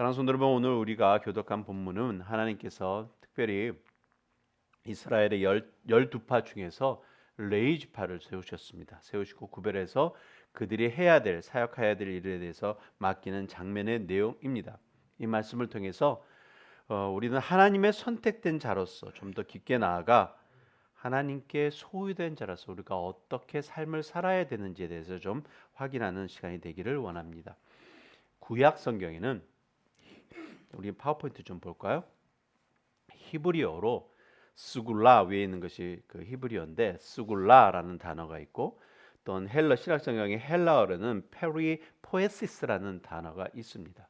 사랑하는 성도 여러분, 오늘 우리가 교독한 본문은 하나님께서 특별히 이스라엘의 12파 중에서 레위지파를 세우셨습니다. 세우시고 구별해서 그들이 해야 될, 사역해야 될 일에 대해서 맡기는 장면의 내용입니다. 이 말씀을 통해서 우리는 하나님의 선택된 자로서 좀 더 깊게 나아가 하나님께 소유된 자로서 우리가 어떻게 삶을 살아야 되는지에 대해서 좀 확인하는 시간이 되기를 원합니다. 구약 성경에는 우리 파워포인트 좀 볼까요? 히브리어로 스굴라 위에 있는 것이 그 히브리어인데 스굴라라는 단어가 있고 또는 헬러 신약 성경의 헬라어로는 페리포에시스라는 단어가 있습니다.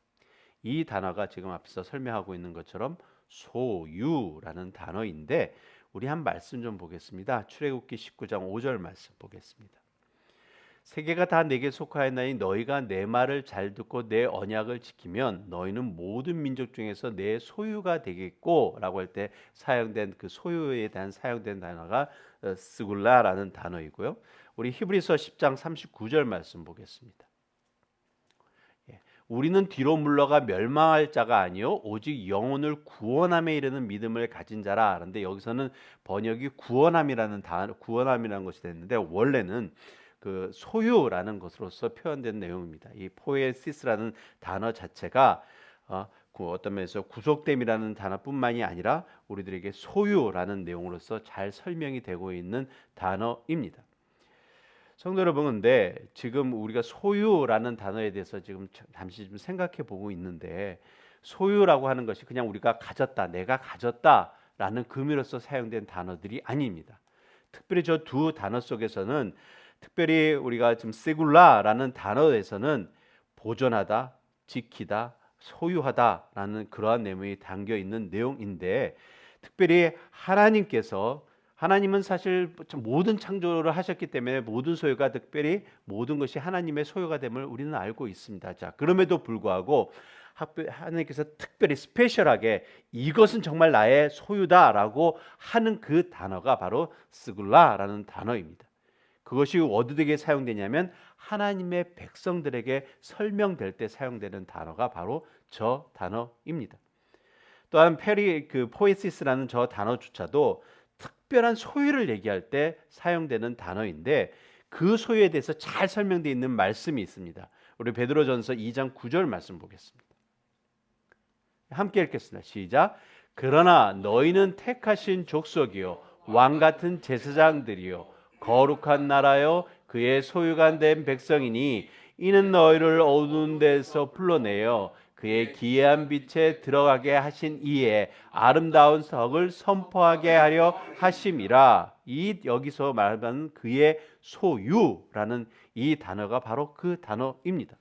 이 단어가 지금 앞서 설명하고 있는 것처럼 소유라는 단어인데 우리 한 말씀 좀 보겠습니다. 출애굽기 19장 5절 말씀 보겠습니다. 세계가 다 내게 속하였나니 너희가 내 말을 잘 듣고 내 언약을 지키면 너희는 모든 민족 중에서 내 소유가 되겠고 라고 할 때 사용된 그 소유에 대한 사용된 단어가 스굴라라는 단어이고요. 우리 히브리서 10장 39절 말씀 보겠습니다. 우리는 뒤로 물러가 멸망할 자가 아니요 오직 영혼을 구원함에 이르는 믿음을 가진 자라. 그런데 여기서는 번역이 구원함이라는 단어, 구원함이라는 것이 됐는데 원래는 그 소유라는 것으로서 표현된 내용입니다. 이 포에시스라는 단어 자체가 어떤 면에서 구속됨이라는 단어뿐만이 아니라 우리들에게 소유라는 내용으로서 잘 설명이 되고 있는 단어입니다. 성도 여러분, 근데 지금 우리가 소유라는 단어에 대해서 지금 잠시 좀 생각해 보고 있는데 소유라고 하는 것이 그냥 우리가 가졌다, 내가 가졌다라는 의미로서 사용된 단어들이 아닙니다. 특별히 저 두 단어 속에서는 특별히 우리가 지금 세굴라라는 단어에서는 보존하다, 지키다, 소유하다라는 그러한 내용이 담겨 있는 내용인데 특별히 하나님은 사실 모든 창조를 하셨기 때문에 모든 소유가 특별히 모든 것이 하나님의 소유가 됨을 우리는 알고 있습니다. 자, 그럼에도 불구하고 하나님께서 특별히 스페셜하게 이것은 정말 나의 소유다라고 하는 그 단어가 바로 스굴라라는 단어입니다. 그것이 어디에 사용되냐면 하나님의 백성들에게 설명될 때 사용되는 단어가 바로 저 단어입니다. 또한 포에시스라는 저 단어조차도 특별한 소유를 얘기할 때 사용되는 단어인데 그 소유에 대해서 잘 설명되어 있는 말씀이 있습니다. 우리 베드로전서 2장 9절 말씀 보겠습니다. 함께 읽겠습니다. 시작. 그러나 너희는 택하신 족속이요 왕 같은 제사장들이요 거룩한 나라요 그의 소유가 된 백성이니 이는 너희를 어두운 데서 불러내어 그의 기이한 빛에 들어가게 하신 이의 아름다운 성을 선포하게 하려 하심이라. 여기서 말하는 그의 소유라는 이 단어가 바로 그 단어입니다.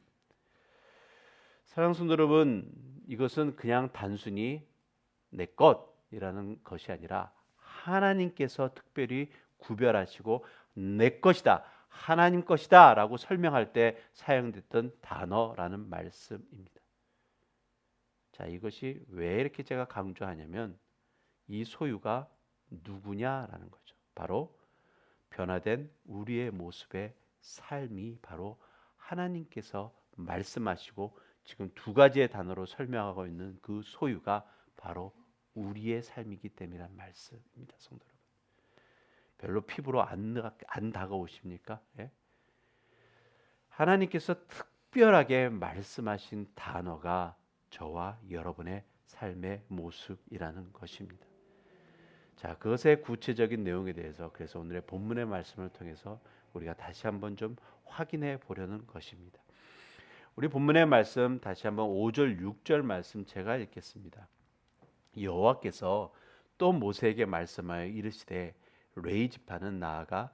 사랑하는 성도 여러분, 이것은 그냥 단순히 내 것이라는 것이 아니라 하나님께서 특별히 구별하시고 내 것이다, 하나님 것이다 라고 설명할 때 사용됐던 단어라는 말씀입니다. 자, 이것이 왜 이렇게 제가 강조하냐면 이 소유가 누구냐라는 거죠. 바로 변화된 우리의 모습의 삶이 바로 하나님께서 말씀하시고 지금 두 가지의 단어로 설명하고 있는 그 소유가 바로 우리의 삶이기 때문이란 말씀입니다. 성도 여러분, 별로 피부로 안 다가오십니까? 예? 하나님께서 특별하게 말씀하신 단어가 저와 여러분의 삶의 모습이라는 것입니다. 자, 그것의 구체적인 내용에 대해서 그래서 오늘의 본문의 말씀을 통해서 우리가 다시 한번 좀 확인해 보려는 것입니다. 우리 본문의 말씀 다시 한번 5절 6절 말씀 제가 읽겠습니다. 여호와께서 또 모세에게 말씀하여 이르시되 레위지파는 나아가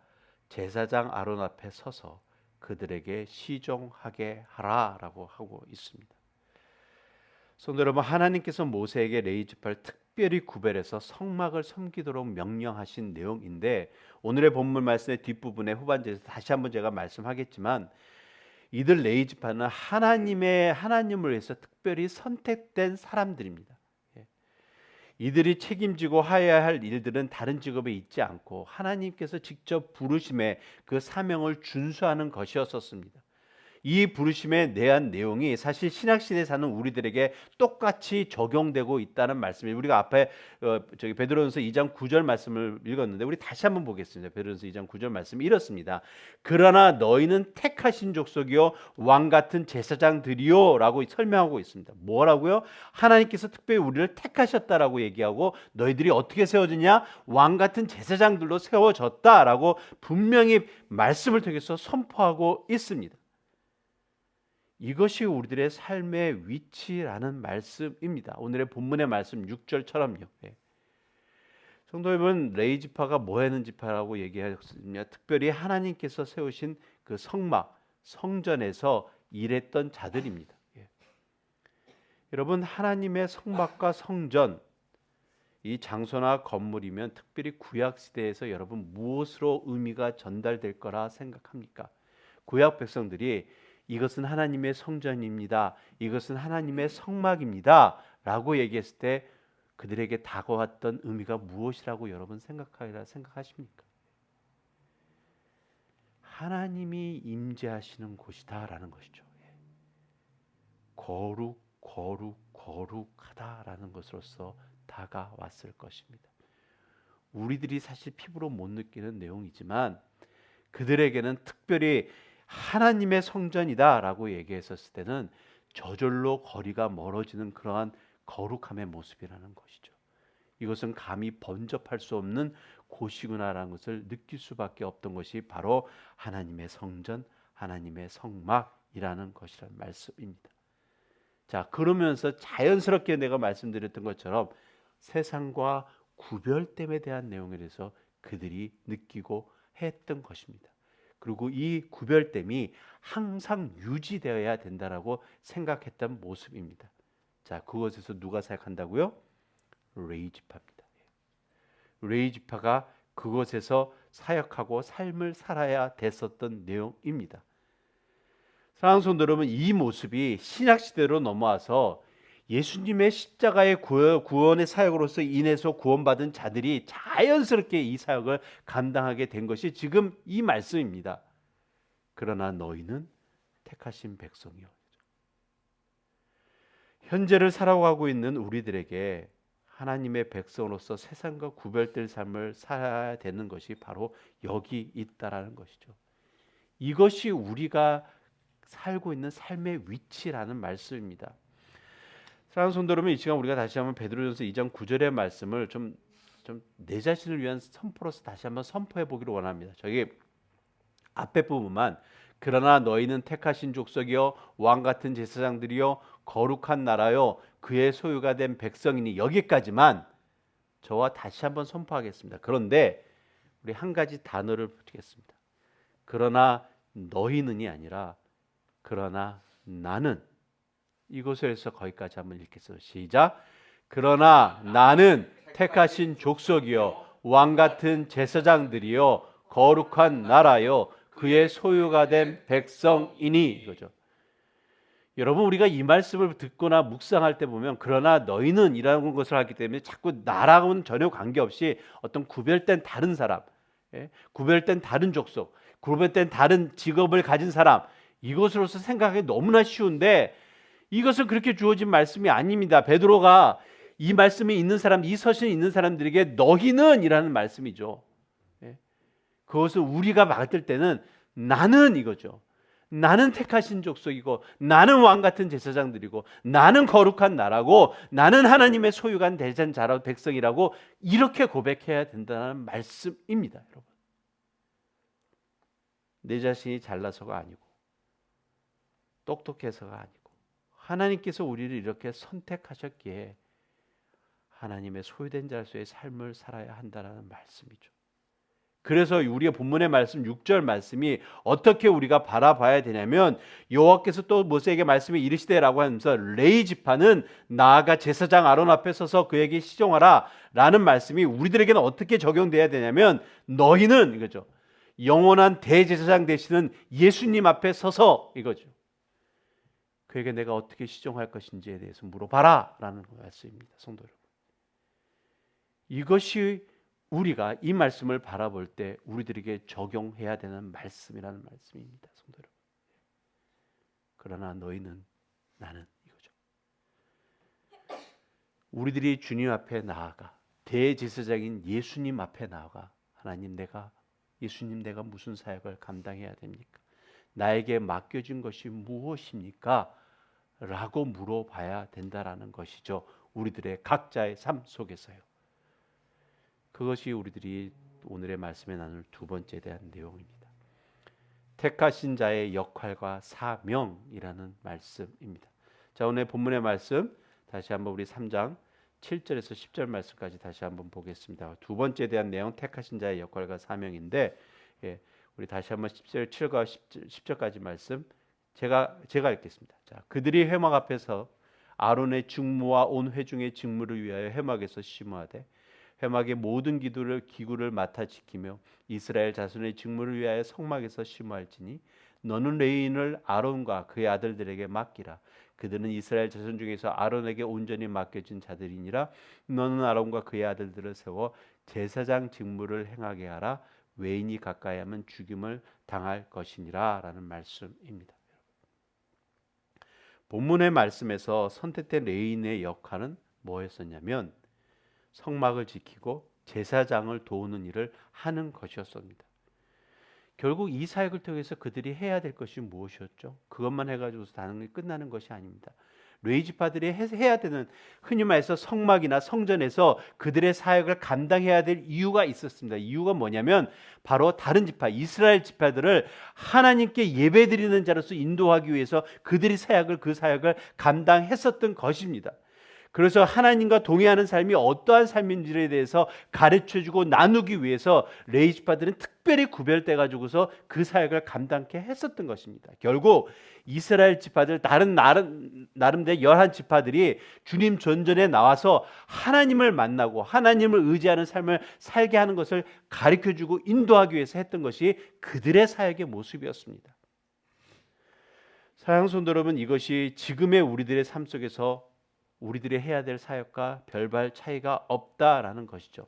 제사장 아론 앞에 서서 그들에게 시종하게 하라라고 하고 있습니다. 성도 여러분, 하나님께서 모세에게 레위지파를 특별히 구별해서 성막을 섬기도록 명령하신 내용인데 오늘의 본문 말씀의 뒷부분의 후반절에서 다시 한번 제가 말씀하겠지만 이들 레위지파는 하나님을 위해서 특별히 선택된 사람들입니다. 이들이 책임지고 해야 할 일들은 다른 직업에 있지 않고 하나님께서 직접 부르심에 그 사명을 준수하는 것이었습니다. 이 부르심에 대한 내용이 사실 신약시대에 사는 우리들에게 똑같이 적용되고 있다는 말씀이에요. 우리가 앞에 베드로전서 2장 9절 말씀을 읽었는데 우리 다시 한번 보겠습니다. 베드로전서 2장 9절 말씀이 이렇습니다. 그러나 너희는 택하신 족속이요 왕 같은 제사장들이요 라고 설명하고 있습니다. 뭐라고요? 하나님께서 특별히 우리를 택하셨다라고 얘기하고 너희들이 어떻게 세워졌냐? 왕 같은 제사장들로 세워졌다라고 분명히 말씀을 통해서 선포하고 있습니다. 이것이 우리들의 삶의 위치라는 말씀입니다. 오늘의 본문의 말씀 6절처럼요. 성도 여러분, 레위 지파가 뭐 하는 지파라고 얘기하셨냐? 특별히 하나님께서 세우신 그 성막, 성전에서 일했던 자들입니다. 여러분, 하나님의 성막과 성전, 이 장소나 건물이면 특별히 구약 시대에서 여러분 무엇으로 의미가 전달될 거라 생각합니까? 구약 백성들이 이것은 하나님의 성전입니다. 이것은 하나님의 성막입니다. 라고 얘기했을 때 그들에게 다가왔던 의미가 무엇이라고 여러분 생각하십니까? 하나님이 임재하시는 곳이다라는 것이죠. 거룩하다라는 것으로서 다가왔을 것입니다. 우리들이 사실 피부로 못 느끼는 내용이지만 그들에게는 특별히 하나님의 성전이다라고 얘기했었을 때는 저절로 거리가 멀어지는 그러한 거룩함의 모습이라는 것이죠. 이것은 감히 번접할 수 없는 곳이구나라는 것을 느낄 수밖에 없던 것이 바로 하나님의 성전, 하나님의 성막이라는 것이라는 말씀입니다. 자, 그러면서 자연스럽게 내가 말씀드렸던 것처럼 세상과 구별됨에 대한 내용에 대해서 그들이 느끼고 했던 것입니다. 그리고 이 구별됨이 항상 유지되어야 된다라고 생각했던 모습입니다. 자, 그것에서 누가 사역한다고요? 레위 지파입니다. 레위 지파가 그곳에서 사역하고 삶을 살아야 됐었던 내용입니다. 사랑하는 성도 여러분, 이 모습이 신약 시대로 넘어와서 예수님의 십자가의 구원의 사역으로서 인해서 구원받은 자들이 자연스럽게 이 사역을 감당하게 된 것이 지금 이 말씀입니다. 그러나 너희는 택하신 백성이요. 현재를 살아가고 있는 우리들에게 하나님의 백성으로서 세상과 구별될 삶을 살아야 되는 것이 바로 여기 있다라는 것이죠. 이것이 우리가 살고 있는 삶의 위치라는 말씀입니다. 사랑하는 성도 여러분, 이 시간 우리가 다시 한번 베드로전서 2장 9절의 말씀을 좀 내 자신을 위한 선포로서 다시 한번 선포해 보기를 원합니다. 저기 앞에 부분만 그러나 너희는 택하신 족속이요 왕 같은 제사장들이요 거룩한 나라요 그의 소유가 된 백성이니 여기까지만 저와 다시 한번 선포하겠습니다. 그런데 우리 한 가지 단어를 붙이겠습니다. 그러나 너희는이 아니라 그러나 나는, 이곳에서 거기까지 한번 읽겠습니다. 시작. 그러나 나는 택하신 족속이요 왕 같은 제사장들이요 거룩한 나라요 그의 소유가 된 백성이니, 이거죠. 여러분, 우리가 이 말씀을 듣거나 묵상할 때 보면 그러나 너희는 이라는 것을 하기 때문에 자꾸 나라고는 전혀 관계없이 어떤 구별된 다른 사람, 구별된 다른 족속, 구별된 다른 직업을 가진 사람, 이것으로서 생각하기 너무나 쉬운데 이것은 그렇게 주어진 말씀이 아닙니다. 베드로가 이 말씀이 있는 사람, 이 서신이 있는 사람들에게 너희는 이라는 말씀이죠. 그것을 우리가 받을 때는 나는, 이거죠. 나는 택하신 족속이고 나는 왕 같은 제사장들이고 나는 거룩한 나라고 나는 하나님의 소유가 된 자라 백성이라고 이렇게 고백해야 된다는 말씀입니다. 여러분, 내 자신이 잘나서가 아니고 똑똑해서가 아니고 하나님께서 우리를 이렇게 선택하셨기에 하나님의 소유된 자로서의 삶을 살아야 한다는 말씀이죠. 그래서 우리의 본문의 말씀 6절 말씀이 어떻게 우리가 바라봐야 되냐면 여호와께서 또 모세에게 말씀에 이르시되라고 하면서 레위 지파는 나아가 제사장 아론 앞에 서서 그에게 시종하라 라는 말씀이 우리들에게는 어떻게 적용돼야 되냐면 너희는, 이거죠, 영원한 대제사장 되시는 예수님 앞에 서서, 이거죠, 그에게 내가 어떻게 시종할 것인지에 대해서 물어봐라 라는 말씀입니다. 성도 여러분, 이것이 우리가 이 말씀을 바라볼 때 우리들에게 적용해야 되는 말씀이라는 말씀입니다. 성도 여러분, 그러나 너희는 나는 이거죠. 우리들이 주님 앞에 나아가 대제사장인 예수님 앞에 나아가 하나님 예수님 내가 무슨 사역을 감당해야 됩니까? 나에게 맡겨진 것이 무엇입니까? 라고 물어봐야 된다라는 것이죠. 우리들의 각자의 삶 속에서요. 그것이 우리들이 오늘의 말씀에 나눌 두 번째에 대한 내용입니다. 택하신 자의 역할과 사명이라는 말씀입니다. 자, 오늘 본문의 말씀 다시 한번 우리 3장 7절에서 10절 말씀까지 다시 한번 보겠습니다. 두 번째에 대한 내용 택하신 자의 역할과 사명인데 우리 다시 한번 10절 7과 10절까지 말씀 제가 읽겠습니다. 자, 그들이 회막 앞에서 아론의 직무와 온 회중의 직무를 위하여 회막에서 심호하되 회막의 모든 기구를 맡아 지키며 이스라엘 자손의 직무를 위하여 성막에서 심호할지니 너는 레위인을 아론과 그의 아들들에게 맡기라. 그들은 이스라엘 자손 중에서 아론에게 온전히 맡겨진 자들이니라. 너는 아론과 그의 아들들을 세워 제사장 직무를 행하게 하라. 외인이 가까이 하면 죽임을 당할 것이니라 라는 말씀입니다. 본문의 말씀에서 선택된 레위인의 역할은 뭐였었냐면 성막을 지키고 제사장을 도우는 일을 하는 것이었습니다. 결국 이 사역을 통해서 그들이 해야 될 것이 무엇이었죠? 그것만 해가지고서 다른 끝나는 것이 아닙니다. 레위 지파들이 해야 되는, 흔히 말해서 성막이나 성전에서 그들의 사역을 감당해야 될 이유가 있었습니다. 이유가 뭐냐면 바로 다른 지파, 이스라엘 지파들을 하나님께 예배드리는 자로서 인도하기 위해서 그들이 그 사역을 감당했었던 것입니다. 그래서 하나님과 동의하는 삶이 어떠한 삶인지에 대해서 가르쳐주고 나누기 위해서 레위 지파들은 특별히 구별돼 가지고서 그 사역을 감당케 했었던 것입니다. 결국 이스라엘 지파들 나름대로 11지파들이 주님 전전에 나와서 하나님을 만나고 하나님을 의지하는 삶을 살게 하는 것을 가르쳐주고 인도하기 위해서 했던 것이 그들의 사역의 모습이었습니다. 사랑하는 성도 여러분, 이것이 지금의 우리들의 삶 속에서 우리들이 해야 될 사역과 별반 차이가 없다라는 것이죠.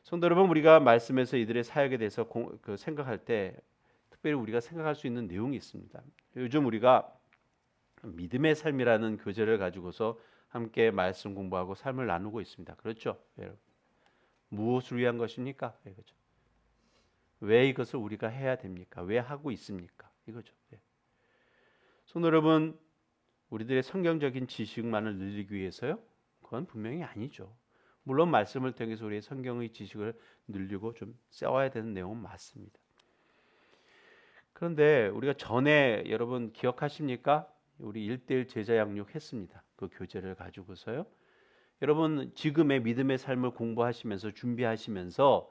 성도 여러분, 우리가 말씀에서 이들의 사역에 대해서 생각할 때 특별히 우리가 생각할 수 있는 내용이 있습니다. 요즘 우리가 믿음의 삶이라는 교재를 가지고서 함께 말씀 공부하고 삶을 나누고 있습니다. 그렇죠? 무엇을 위한 것입니까? 그렇죠. 왜 이것을 우리가 해야 됩니까? 왜 하고 있습니까? 이거죠. 성도 여러분, 우리들의 성경적인 지식만을 늘리기 위해서요? 그건 분명히 아니죠. 물론 말씀을 통해서 우리의 성경의 지식을 늘리고 좀 세워야 되는 내용은 맞습니다. 그런데 우리가 전에 여러분 기억하십니까? 우리 1:1 제자 양육 했습니다. 그 교재를 가지고서요. 여러분 지금의 믿음의 삶을 공부하시면서 준비하시면서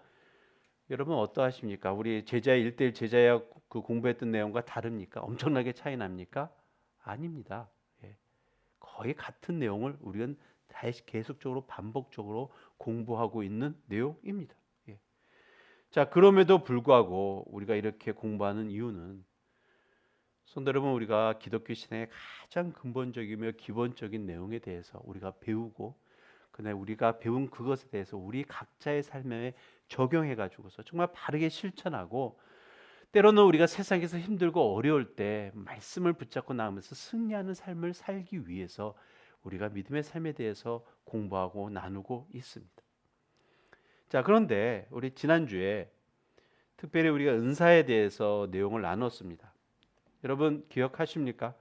여러분 어떠하십니까? 우리 제자의 1:1 제자약 그 공부했던 내용과 다릅니까? 엄청나게 차이 납니까? 아닙니다. 거의 같은 내용을 우리는 다시 계속적으로 반복적으로 공부하고 있는 내용입니다. 자, 그럼에도 불구하고 우리가 이렇게 공부하는 이유는 성도 여러분, 우리가 기독교 신앙의 가장 근본적이며 기본적인 내용에 대해서 우리가 배우고 그다음에 우리가 배운 그것에 대해서 우리 각자의 삶에 적용해 가지고서 정말 바르게 실천하고 때로는 우리가 세상에서 힘들고 어려울 때 말씀을 붙잡고 나가면서 승리하는 삶을 살기 위해서 우리가 믿음의 삶에 대해서 공부하고 나누고 있습니다. 자, 그런데 우리 지난주에 특별히 우리가 은사에 대해서 내용을 나눴습니다. 여러분 기억하십니까?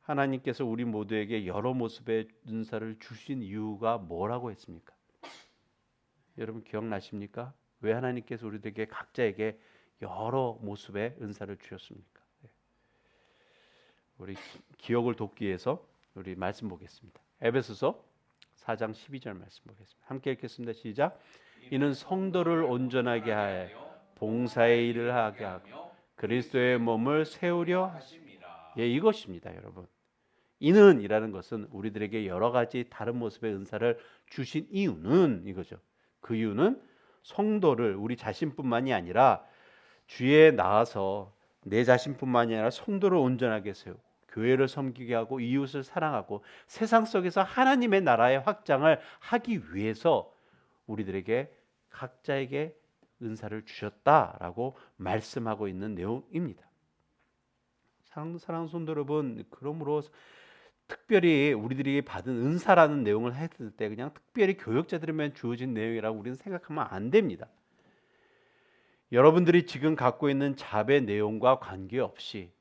하나님께서 우리 모두에게 여러 모습의 은사를 주신 이유가 뭐라고 했습니까? 여러분 기억나십니까? 왜 하나님께서 우리들에게 각자에게 여러 모습의 은사를 주셨습니까? 우리 기억을 돕기 위해서 우리 말씀 보겠습니다. 에베소서 4장 12절 말씀 보겠습니다. 함께 읽겠습니다. 시작. 이는 성도를 온전하게 하여 봉사의 일을 하게 하고 그리스도의 몸을 세우려 하십니다. 이것입니다, 여러분. 이는이라는 것은 우리들에게 여러 가지 다른 모습의 은사를 주신 이유는 이거죠. 그 이유는 성도를 우리 자신뿐만이 아니라 주에 나아서 내 자신뿐만이 아니라 성도를 온전하게 세우고 교회를 섬기게 하고 이웃을 사랑하고 세상 속에서 하나님의 나라의 확장을 하기 위해서 우리들에게 각자에게 은사를 주셨다라고 말씀하고 있는 내용입니다. 사랑하는 성도 여러분, 그러므로 특별히 우리들이 받은 은사라는 내용을 했을 때 그냥 특별히 교역자들에만 주어진 내용이라고 우리는 생각하면 안 됩니다. 여러분들이 지금 갖고 있는 잡의 내용과 관계없이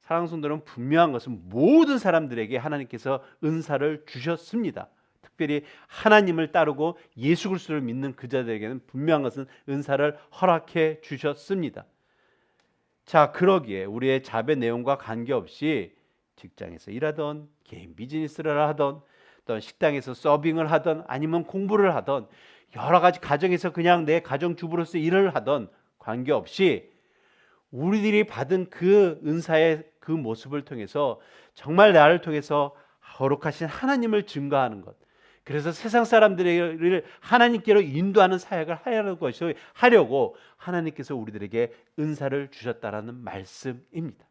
사랑하는 성도는 분명한 것은 모든 사람들에게 하나님께서 은사를 주셨습니다. 특별히 하나님을 따르고 예수 그리스도를 믿는 그 자들에게는 분명한 것은 은사를 허락해 주셨습니다. 자, 그러기에 우리의 잡의 내용과 관계없이 직장에서 일하던, 개인 비즈니스를 하던, 또 식당에서 서빙을 하던, 아니면 공부를 하던, 여러 가지 가정에서 그냥 내 가정주부로서 일을 하던 관계없이 우리들이 받은 그 은사의 그 모습을 통해서 정말 나를 통해서 거룩하신 하나님을 증거하는 것, 그래서 세상 사람들을 하나님께로 인도하는 사역을 하려고 하나님께서 우리들에게 은사를 주셨다라는 말씀입니다.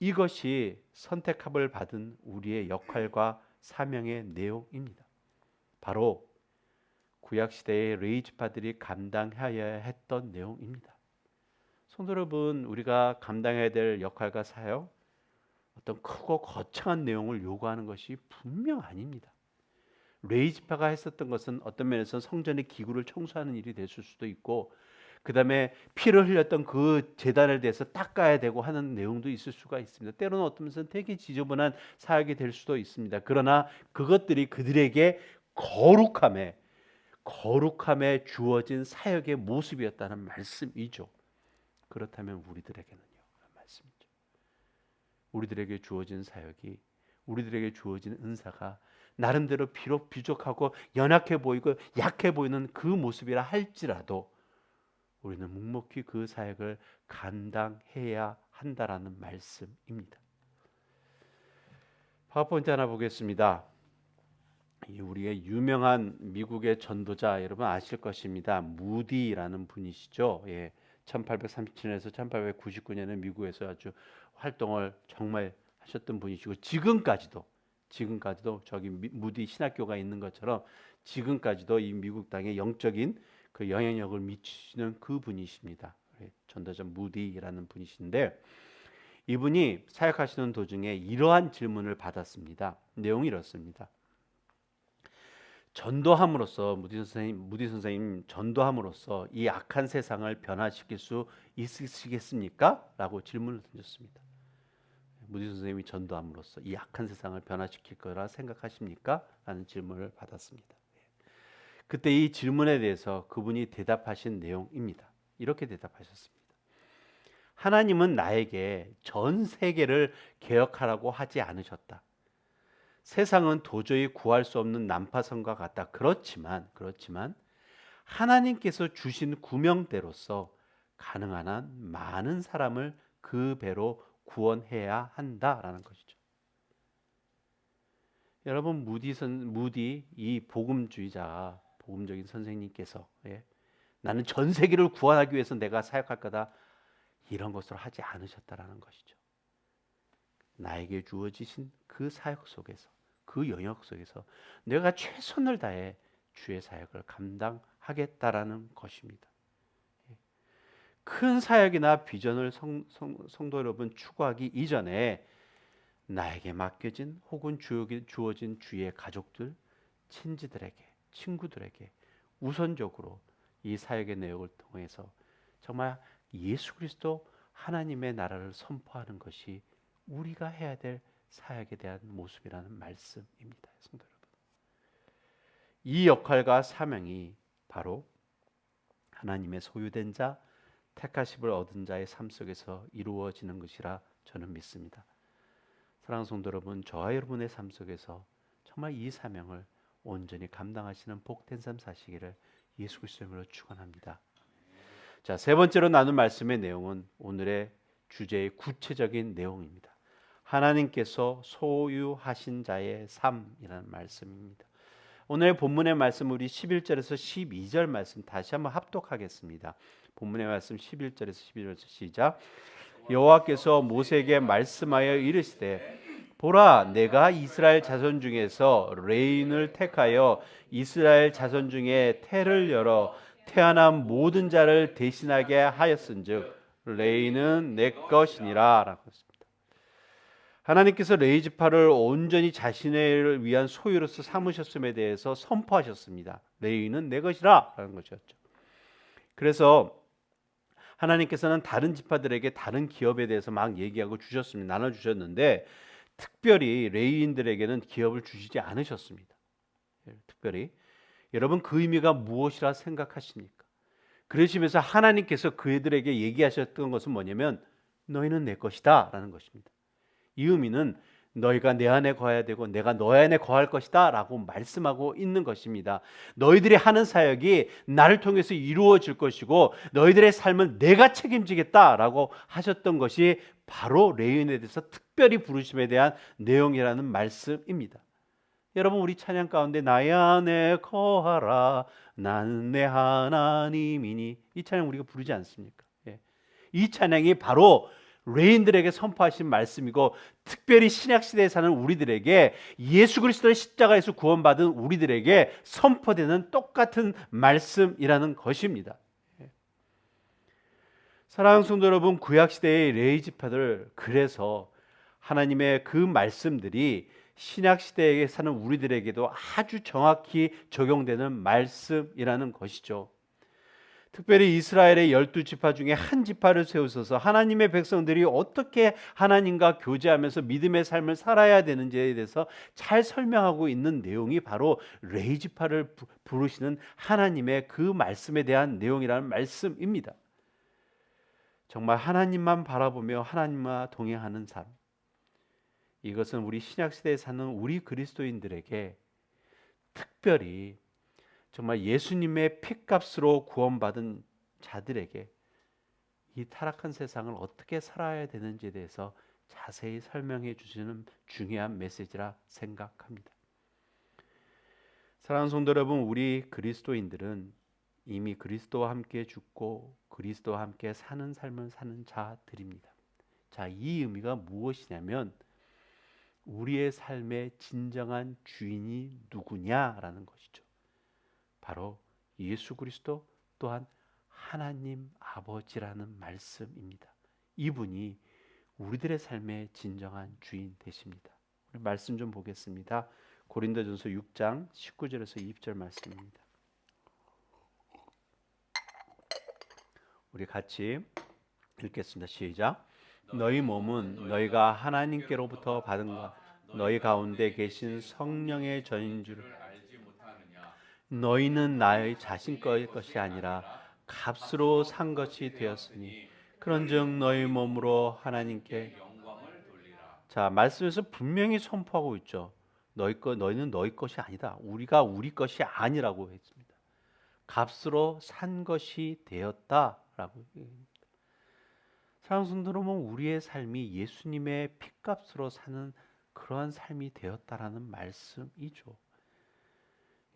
이것이 선택함을 받은 우리의 역할과 사명의 내용입니다. 바로 구약시대의 레위지파들이 감당해야 했던 내용입니다. 성도 여러분, 우리가 감당해야 될 역할과 사역, 어떤 크고 거창한 내용을 요구하는 것이 분명 아닙니다. 레위지파가 했었던 것은 어떤 면에서 성전의 기구를 청소하는 일이 됐을 수도 있고, 그 다음에 피를 흘렸던 그 제단에 대해서 닦아야 되고 하는 내용도 있을 수가 있습니다. 때로는 어떤 면에서는 되게 지저분한 사역이 될 수도 있습니다. 그러나 그것들이 그들에게 거룩함에 주어진 사역의 모습이었다는 말씀이죠. 그렇다면 우리들에게는요, 말씀이죠. 우리들에게 주어진 사역이, 우리들에게 주어진 은사가 나름대로 비록 부족하고 연약해 보이고 약해 보이는 그 모습이라 할지라도 우리는 묵묵히 그 사역을 감당해야 한다라는 말씀입니다. 파워포인트 하나 보겠습니다. 우리의 유명한 미국의 전도자 여러분 아실 것입니다. 무디라는 분이시죠. 1837년에서 1899년에 미국에서 아주 활동을 정말 하셨던 분이시고, 지금까지도 저기 무디 신학교가 있는 것처럼 지금까지도 이 미국 땅에 영적인 그 영향력을 미치시는 그 분이십니다. 전도자 무디라는 분이신데, 이분이 사역하시는 도중에 이러한 질문을 받았습니다. 내용이 이렇습니다. 전도함으로써 무디 선생님 전도함으로써 이 악한 세상을 변화시킬 수 있으시겠습니까? 라고 질문을 던졌습니다. 무디 선생님이 전도함으로써 이 악한 세상을 변화시킬 거라 생각하십니까? 라는 질문을 받았습니다. 그때 이 질문에 대해서 그분이 대답하신 내용입니다. 이렇게 대답하셨습니다. 하나님은 나에게 전 세계를 개혁하라고 하지 않으셨다. 세상은 도저히 구할 수 없는 난파선과 같다. 그렇지만 하나님께서 주신 구명대로서 가능한 한 많은 사람을 그 배로 구원해야 한다라는 것이죠. 여러분, 무디 이 복음적인 선생님께서 나는 전 세계를 구원하기 위해서 내가 사역할 거다, 이런 것을 하지 않으셨다라는 것이죠. 나에게 주어지신 그 사역 속에서, 그 영역 속에서 내가 최선을 다해 주의 사역을 감당하겠다라는 것입니다. 큰 사역이나 비전을 성도 여러분 추구하기 이전에 나에게 맡겨진 혹은 주어진 주의 가족들, 친구들에게 우선적으로 이 사역의 내용을 통해서 정말 예수 그리스도 하나님의 나라를 선포하는 것이 우리가 해야 될 사역에 대한 모습이라는 말씀입니다. 성도 여러분, 이 역할과 사명이 바로 하나님의 소유된 자, 택하심을 얻은 자의 삶 속에서 이루어지는 것이라 저는 믿습니다. 사랑하는 성도 여러분, 저와 여러분의 삶 속에서 정말 이 사명을 온전히 감당하시는 복된 삶 사시기를 예수 그리스도의 이름으로 축원합니다. 자, 세 번째로 나눈 말씀의 내용은 오늘의 주제의 구체적인 내용입니다. 하나님께서 소유하신 자의 삶이라는 말씀입니다. 오늘 본문의 말씀, 우리 11절에서 12절 말씀 다시 한번 합독하겠습니다. 본문의 말씀 11절에서 12절 시작. 여호와께서 모세에게 말씀하여 이르시되, 보라, 내가 이스라엘 자손 중에서 레인을 택하여 이스라엘 자손 중에 태를 열어 태어난 모든 자를 대신하게 하였은즉, 레이는 내 것이니라 라고 했습니다. 하나님께서 레위 지파를 온전히 자신을 위한 소유로서 삼으셨음에 대해서 선포하셨습니다. 레위는 내 것이라 라는 것이었죠. 그래서 하나님께서는 다른 지파들에게 다른 기업에 대해서 막 얘기하고 주셨습니다. 나눠주셨는데 특별히 레위인들에게는 기업을 주시지 않으셨습니다. 특별히 여러분 그 의미가 무엇이라 생각하십니까? 그러시면서 하나님께서 그들에게 얘기하셨던 것은 뭐냐면 너희는 내 것이다 라는 것입니다. 이 의미는 너희가 내 안에 거해야 되고 내가 너희 안에 거할 것이다 라고 말씀하고 있는 것입니다. 너희들이 하는 사역이 나를 통해서 이루어질 것이고 너희들의 삶을 내가 책임지겠다 라고 하셨던 것이 바로 레위인에 대해서 특별히 부르심에 대한 내용이라는 말씀입니다. 여러분 우리 찬양 가운데 나의 안에 거하라 나는 내 하나님이니 이 찬양 우리가 부르지 않습니까? 이 찬양이 바로 레인들에게 선포하신 말씀이고 특별히 신약시대에 사는 우리들에게 예수 그리스도의 십자가에서 구원받은 우리들에게 선포되는 똑같은 말씀이라는 것입니다. 사랑하는 성도 여러분, 구약시대의 레위 지파들 그래서 하나님의 그 말씀들이 신약시대에 사는 우리들에게도 아주 정확히 적용되는 말씀이라는 것이죠. 특별히 이스라엘의 12지파 중에 한 지파를 세우셔서 하나님의 백성들이 어떻게 하나님과 교제하면서 믿음의 삶을 살아야 되는지에 대해서 잘 설명하고 있는 내용이 바로 레위 지파를 부르시는 하나님의 그 말씀에 대한 내용이라는 말씀입니다. 정말 하나님만 바라보며 하나님과 동행하는 삶, 이것은 우리 신약시대에 사는 우리 그리스도인들에게 특별히 정말 예수님의 피값으로 구원받은 자들에게 이 타락한 세상을 어떻게 살아야 되는지에 대해서 자세히 설명해 주시는 중요한 메시지라 생각합니다. 사랑하는 성도 여러분, 우리 그리스도인들은 이미 그리스도와 함께 죽고 그리스도와 함께 사는 삶을 사는 자들입니다. 자, 이 의미가 무엇이냐면 우리의 삶의 진정한 주인이 누구냐라는 것이죠. 바로 예수 그리스도 또한 하나님 아버지라는 말씀입니다. 이분이 우리들의 삶의 진정한 주인 되십니다. 우리 말씀 좀 보겠습니다. 고린도전서 6장 19절에서 20절 말씀입니다. 우리 같이 읽겠습니다. 시작. 너희 몸은 너희가 하나님께로부터 받은 것 너희 가운데 계신 성령의 전인 줄을 알지 못하느냐. 너희는 나의 자신 것이 아니라 값으로 산 것이 되었으니 그런즉 너희 몸으로 하나님께 영광을 돌리라. 자, 말씀에서 분명히 선포하고 있죠. 너희는 너희 것이 아니다. 우리가 우리 것이 아니라고 했습니다. 값으로 산 것이 되었다라고. 사랑하는 성도 여러분, 우리의 삶이 예수님의 피값으로 사는 그러한 삶이 되었다라는 말씀이죠.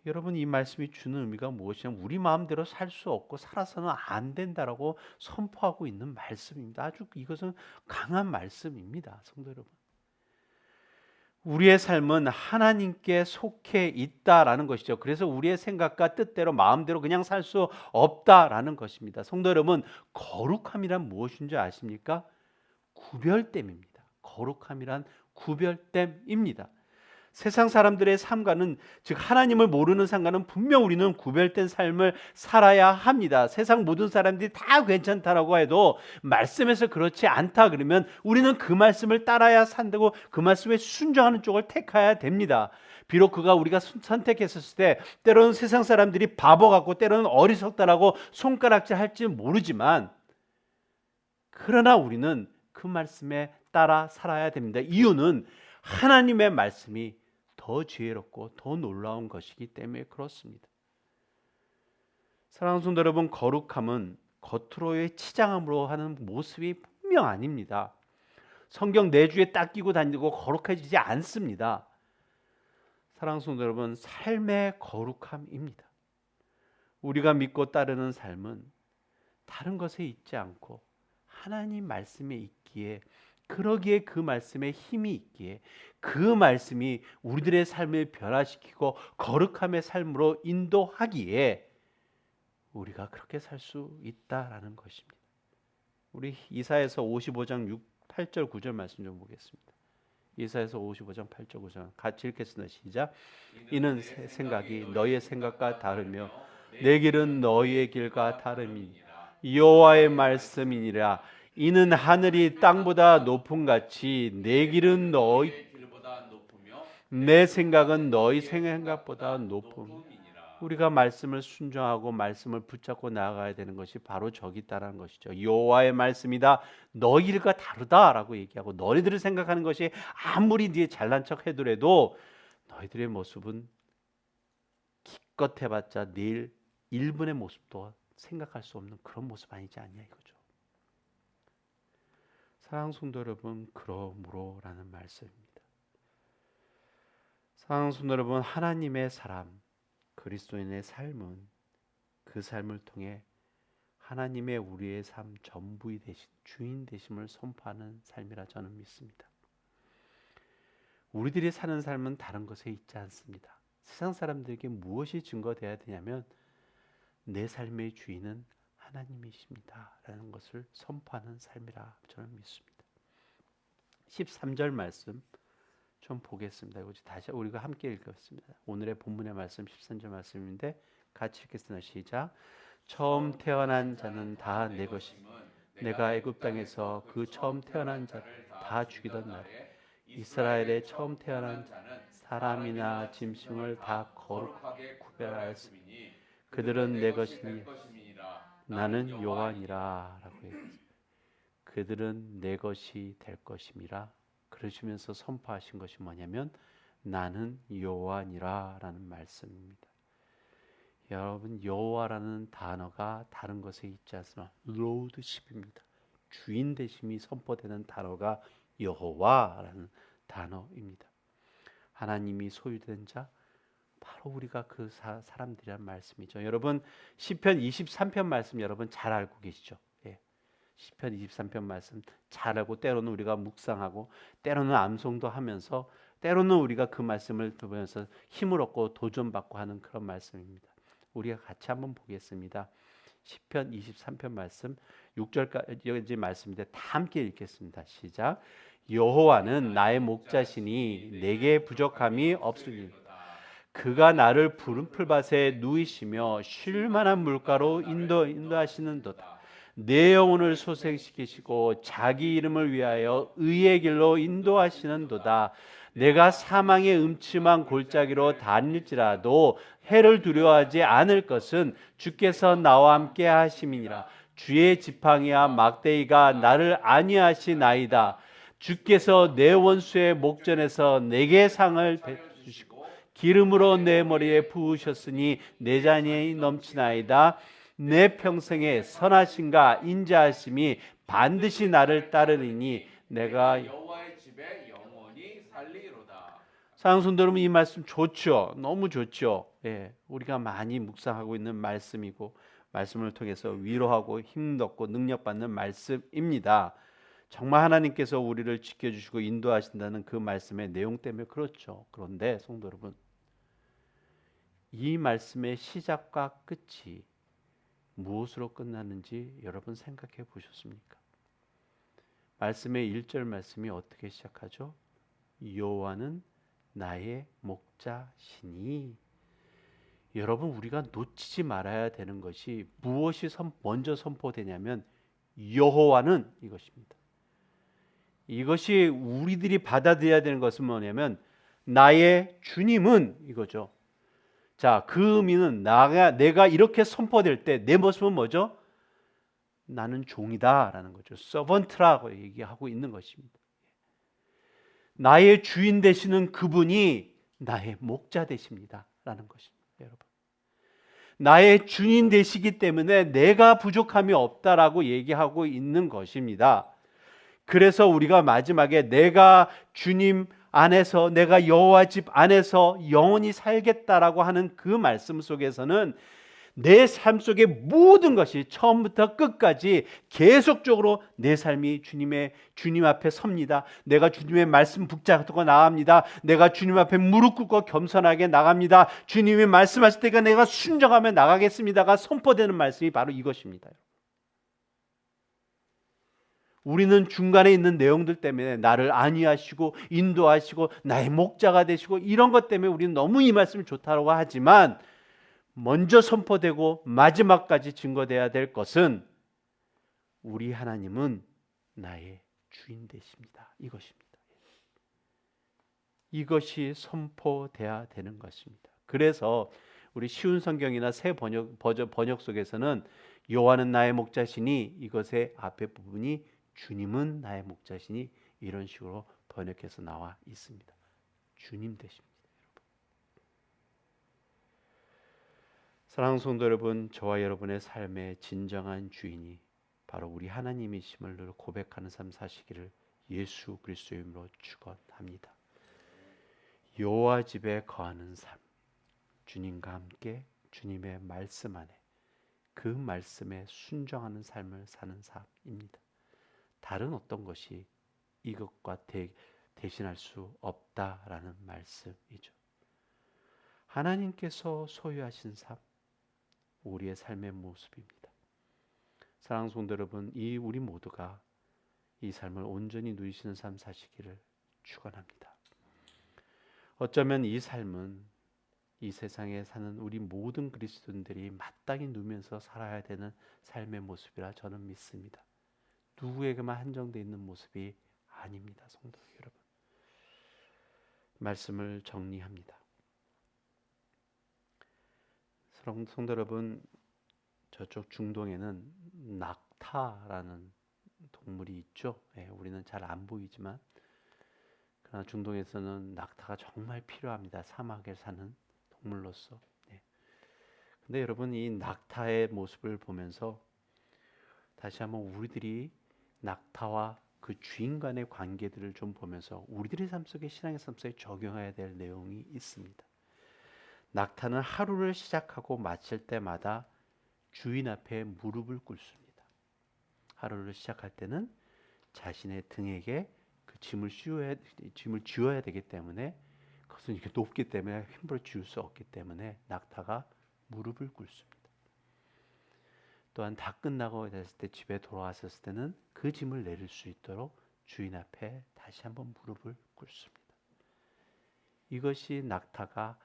여러분, 이 말씀이 주는 의미가 무엇이냐면 우리 마음대로 살 수 없고 살아서는 안 된다라고 선포하고 있는 말씀입니다. 아주 이것은 강한 말씀입니다. 성도 여러분, 우리의 삶은 하나님께 속해 있다라는 것이죠. 그래서 우리의 생각과 뜻대로 마음대로 그냥 살 수 없다라는 것입니다. 성도 여러분, 거룩함이란 무엇인지 아십니까? 구별됨입니다. 거룩함이란 구별됨입니다. 세상 사람들의 삶과는, 즉 하나님을 모르는 삶과는 분명 우리는 구별된 삶을 살아야 합니다. 세상 모든 사람들이 다 괜찮다라고 해도 말씀에서 그렇지 않다 그러면 우리는 그 말씀을 따라야 산다고 그 말씀에 순종하는 쪽을 택해야 됩니다. 비록 우리가 선택했을 때 때로는 세상 사람들이 바보 같고 때로는 어리석다라고 손가락질 할지 모르지만 그러나 우리는 그 말씀에 따라 살아야 됩니다. 이유는 하나님의 말씀이 더 지혜롭고 더 놀라운 것이기 때문에 그렇습니다. 사랑하는 성도 여러분, 거룩함은 겉으로의 치장함으로 하는 모습이 분명 아닙니다. 성경 내주에 딱 끼고 다니고 거룩해지지 않습니다. 사랑하는 성도 여러분, 삶의 거룩함입니다. 우리가 믿고 따르는 삶은 다른 것에 있지 않고 하나님 말씀에 있기에, 그러기에 그 말씀에 힘이 있기에 그 말씀이 우리들의 삶을 변화시키고 거룩함의 삶으로 인도하기에 우리가 그렇게 살 수 있다라는 것입니다. 우리 이사야서 55장 8절 9절 말씀 좀 보겠습니다. 이사야서 55장 8절 9절 같이 읽겠습니다. 시작. 이는 생각이 너희의 생각과 다르며 내 길은 너희의 길과 다름이니 여호와의 말씀이니라. 이는 하늘이 땅보다 높음 같이 내 길은 너희 길보다 높으며 내 생각은 너희 생각보다 높음. 우리가 말씀을 순종하고 말씀을 붙잡고 나아가야 되는 것이 바로 저기 있다는 것이죠. 여호와의 말씀이다. 너희들과 다르다라고 얘기하고, 너희들이 생각하는 것이 아무리 네 잘난 척 해더라도 너희들의 모습은 기껏 해봤자 내일 1분의 모습도 생각할 수 없는 그런 모습 아니지 않냐 이거죠. 사랑하는 성도 여러분, 그러므로라는 말씀입니다. 사랑하는 성도 여러분, 하나님의 사람 그리스도인의 삶은 그 삶을 통해 하나님의 우리의 삶 전부이 되신 주인 되심을 선포하는 삶이라 저는 믿습니다. 우리들이 사는 삶은 다른 것에 있지 않습니다. 세상 사람들에게 무엇이 증거되어야 되냐면 내 삶의 주인은 하나님이십니다 라는 것을 선포하는 삶이라 저는 믿습니다. 13절 말씀 좀 보겠습니다. 이거 다시 우리가 함께 읽겠습니다. 오늘의 본문의 말씀 13절 말씀인데 같이 읽겠습니다. 시작. 처음 태어난 자는 다 내 것이며 내가 애굽 땅에서 그 처음 태어난 자를 다 죽이던 날에 이스라엘의 처음 태어난 자는 사람이나 짐승을 다 거룩하게 구별하였으니 그들은 내 것이니 나는 여호와니라 라고 했습니다. 그들은 내 것이 될 것임이라. 그러시면서 선포하신 것이 뭐냐면 나는 여호와니라 라는 말씀입니다. 여러분, 여호와라는 단어가 다른 것에 있지 않습니다. 로드십입니다. 주인 되심이 선포되는 단어가 여호와라는 단어입니다. 하나님이 소유된 자, 바로 우리가 그 사람들이란 말씀이죠. 여러분, 시편 23편 말씀 여러분 잘 알고 계시죠? 예. 시편 23편 말씀 잘 알고, 때로는 우리가 묵상하고 때로는 암송도 하면서 때로는 우리가 그 말씀을 보면서 힘을 얻고 도전받고 하는 그런 말씀입니다. 우리가 같이 한번 보겠습니다. 시편 23편 말씀 6절까지 말씀인데 다 함께 읽겠습니다. 시작. 여호와는 나의 목자시니 내게 부족함이 없으니 그가 나를 푸른 풀밭에 누이시며 쉴 만한 물가로 인도하시는도다. 내 영혼을 소생시키시고 자기 이름을 위하여 의의 길로 인도하시는도다. 내가 사망의 음침한 골짜기로 다닐지라도 해를 두려워하지 않을 것은 주께서 나와 함께 하심이니라. 주의 지팡이와 막대기가 나를 안위하시나이다. 주께서 내 원수의 목전에서 내게 상을 베푸시고 기름으로 내 머리에 부으셨으니 내 잔이 넘치나이다. 내 평생에 선하심과 인자하심이 반드시 나를 따르리니 내가 여호와의 집에 영원히 살리로다. 사랑하는 성도 여러분, 이 말씀 좋죠. 너무 좋죠. 예, 우리가 많이 묵상하고 있는 말씀이고 말씀을 통해서 위로하고 힘 얻고 능력받는 말씀입니다. 정말 하나님께서 우리를 지켜주시고 인도하신다는 그 말씀의 내용 때문에 그렇죠. 그런데 성도 여러분, 이 말씀의 시작과 끝이 무엇으로 끝나는지 여러분 생각해 보셨습니까? 말씀의 1절 말씀이 어떻게 시작하죠? 여호와는 나의 목자시니. 여러분, 우리가 놓치지 말아야 되는 것이 무엇이 먼저 선포되냐면 여호와는 이것입니다. 이것이 우리들이 받아들여야 되는 것은 뭐냐면 나의 주님은 이거죠. 자, 그 의미는 내가 이렇게 선포될 때 내 모습은 뭐죠? 나는 종이다라는 거죠. 서번트라고 얘기하고 있는 것입니다. 나의 주인 되시는 그분이 나의 목자 되십니다라는 것입니다. 여러분, 나의 주인 되시기 때문에 내가 부족함이 없다라고 얘기하고 있는 것입니다. 그래서 우리가 마지막에 내가 주님 안에서, 내가 여호와 집 안에서 영원히 살겠다라고 하는 그 말씀 속에서는 내 삶 속의 모든 것이 처음부터 끝까지 계속적으로 내 삶이 주님 앞에 섭니다. 내가 주님의 말씀 붙잡고 나갑니다. 내가 주님 앞에 무릎 꿇고 겸손하게 나갑니다. 주님이 말씀하실 때가 내가 순종하며 나가겠습니다가 선포되는 말씀이 바로 이것입니다. 우리는 중간에 있는 내용들 때문에 나를 안위하시고 인도하시고 나의 목자가 되시고 이런 것 때문에 우리는 너무 이 말씀이 좋다고 하지만 먼저 선포되고 마지막까지 증거돼야 될 것은 우리 하나님은 나의 주인 되십니다. 이것입니다. 이것이 선포돼야 되는 것입니다. 그래서 우리 쉬운 성경이나 새 번역 속에서는 여호와는 나의 목자시니 이것의 앞에 부분이 주님은 나의 목자시니 이런 식으로 번역해서 나와 있습니다. 주님 되십니다. 사랑하는 성도 여러분, 저와 여러분의 삶의 진정한 주인이 바로 우리 하나님이심을 늘 고백하는 삶 사시기를 예수 그리스도의 이름으로 축원합니다. 여호와 집에 거하는 삶, 주님과 함께 주님의 말씀 안에 그 말씀에 순종하는 삶을 사는 삶입니다. 다른 어떤 것이 이것과 대신할 수 없다라는 말씀이죠. 하나님께서 소유하신 삶, 우리의 삶의 모습입니다. 사랑하는 성도 여러분, 우리 모두가 이 삶을 온전히 누리시는 삶 사시기를 축원합니다. 어쩌면 이 삶은 이 세상에 사는 우리 모든 그리스도인들이 마땅히 누리면서 살아야 되는 삶의 모습이라 저는 믿습니다. 누구에게만 한정되어 있는 모습이 아닙니다. 성도 여러분, 말씀을 정리합니다. 성도 여러분, 저쪽 중동에는 낙타라는 동물이 있죠. 우리는 잘 안 보이지만 그러나 중동에서는 낙타가 정말 필요합니다. 사막에 사는 동물로서. 근데 여러분, 이 낙타의 모습을 보면서 다시 한번 우리들이 낙타와 그 주인 간의 관계들을 좀 보면서 우리들의 삶 속에, 신앙의 삶 속에 적용해야 될 내용이 있습니다. 낙타는 하루를 시작하고 마칠 때마다 주인 앞에 무릎을 꿇습니다. 하루를 시작할 때는 자신의 등에게 그 짐을 쥐어야 되기 때문에, 그것은 이렇게 높기 때문에 힘으로 쥐울 수 없기 때문에 낙타가 무릎을 꿇습니다. 또한 다 끝나고 됐을 때 집에 돌아왔을 때는 그 짐을 내릴 수 있도록 주인 앞에 다시 한번 무릎을 꿇습니다. 이것이 낙타가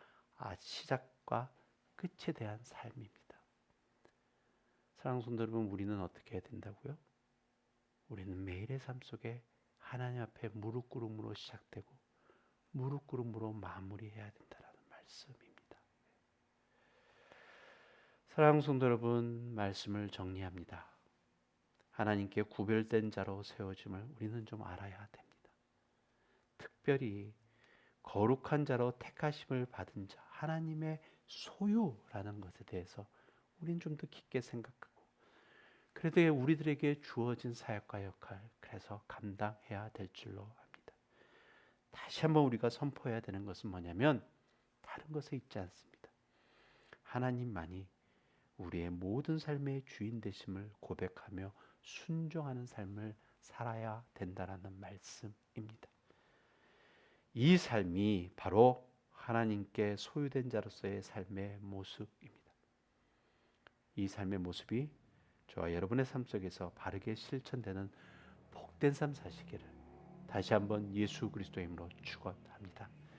시작과 끝에 대한 삶입니다. 사랑하는 성도 여러분, 우리는 어떻게 해야 된다고요? 우리는 매일의 삶 속에 하나님 앞에 무릎 꿇음으로 시작되고 무릎 꿇음으로 마무리해야 된다는 말씀입니다. 사랑하는 성도 여러분, 말씀을 정리합니다. 하나님께 구별된 자로 세워짐을 우리는 좀 알아야 됩니다. 특별히 거룩한 자로 택하심을 받은 자, 하나님의 소유라는 것에 대해서 우리는 좀 더 깊게 생각하고, 그래도 우리들에게 주어진 사역과 역할, 그래서 감당해야 될 줄로 압니다. 다시 한번 우리가 선포해야 되는 것은 뭐냐면 다른 것에 있지 않습니다. 하나님만이 우리의 모든 삶의 주인 되심을 고백하며 순종하는 삶을 살아야 된다라는 말씀입니다. 이 삶이 바로 하나님께 소유된 자로서의 삶의 모습입니다. 이 삶의 모습이 저와 여러분의 삶 속에서 바르게 실천되는 복된 삶 사시기를 다시 한번 예수 그리스도의 이름으로 축원합니다.